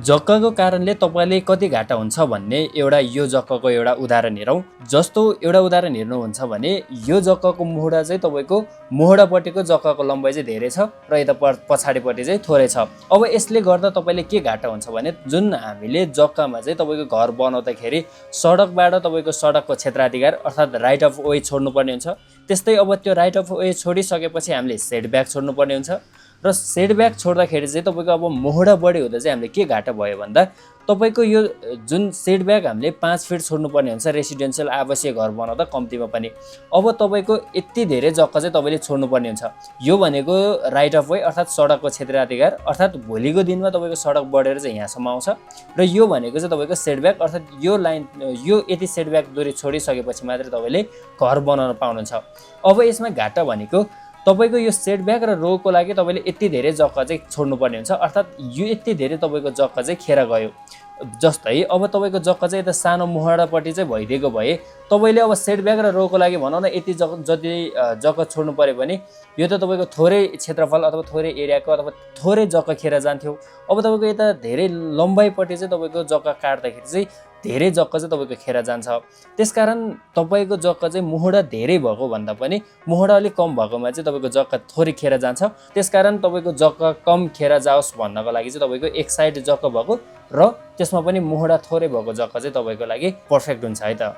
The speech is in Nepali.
जक्काको कारणले तपाईले कति घाटा हुन्छ भन्ने एउटा यो जक्काको एउटा उदाहरण हेरौँ। जस्तो एउटा उदाहरण हेर्नुहुन्छ भने यो जक्काको मुहुडा चाहिँ तपाईको मुहुडापट्टिको जक्काको लम्बाइ चाहिँ धेरै छ र यता पछाडिपट्टि चाहिँ थोरै छ। अब यसले गर्दा तपाईले के घाटा हुन्छ भने जुन हामीले जक्कामा चाहिँ तपाईको घर बनाउँदाखेरि सडकबाट तपाईको सडकको क्षेत्राधिकार अर्थात् राइट अफ वे छोड्नुपर्ने हुन्छ। त्यस्तै अब त्यो राइट अफ वे छोडिसकेपछि हामीले सेटब्याक छोड्नुपर्ने हुन्छ र सेटब्याक छोड्दाखेरि चाहिँ तपाईको अब मुहुडा बढी हुँदा चाहिँ हामीले के घाटा भयो भन्दा तपाईको यो जुन सेटब्याक हामीले 5 फिट छोड्नुपर्ने हुन्छ रेसिडेन्शियल आवासीय घर बनाउँदा कम्तीमा पनि। अब तपाईको यति धेरै जग्गा चाहिँ तपाईले छोड्नुपर्ने हुन्छ। यो भनेको राइट अफ वे अर्थात् सडकको क्षेत्राधिकार अर्थात् भोलिको दिनमा तपाईको सडक बढेर चाहिँ यहाँसम्म आउँछ र यो भनेको चाहिँ तपाईको सेटब्याक अर्थात् यो लाइन यो यति सेटब्याक दूरी छोडिसकेपछि मात्रै तपाईले घर बनाउन पाउनुहुन्छ। अब यसमा घाटा भनेको तपाईको यो सेटब्याक र रोको लागि तपाईले यति धेरै जग्गा चाहिँ छोड्नुपर्ने हुन्छ अर्थात् यो यति धेरै तपाईको जग्गा चाहिँ खेर गयो। जस्तै अब तपाईको जग्गा चाहिँ यता सानो मुहाडापट्टि चाहिँ भइदिएको भए तपाईले अब सेटब्याक र रोको लागि भनौँ न यति जति जग्गा छोड्नु पर्यो भने यो त तपाईको थोरै क्षेत्रफल अथवा थोरै एरियाको अथवा थोरै जग्गा खेर जान्थ्यो। अब तपाईको यता धेरै लम्बाइपट्टि चाहिँ तपाईको जग्गा काट्दाखेरि चाहिँ धेरै जग्गा चाहिँ तपाईको खेर जान्छ। त्यसकारण तपाईको जग्गा चाहिँ मुहुडा धेरै भएको भन्दा पनि मुहुडा अलिक कम भएकोमा चाहिँ तपाईको जग्गा थोरै खेर जान्छ। त्यसकारण तपाईको जग्गा कम खेर जाओस् भन्नको लागि चाहिँ तपाईको एक साइड जग्गा भएको र त्यसमा पनि मुहुडा थोरै भएको जग्गा चाहिँ तपाईको लागि पर्फेक्ट हुन्छ है त।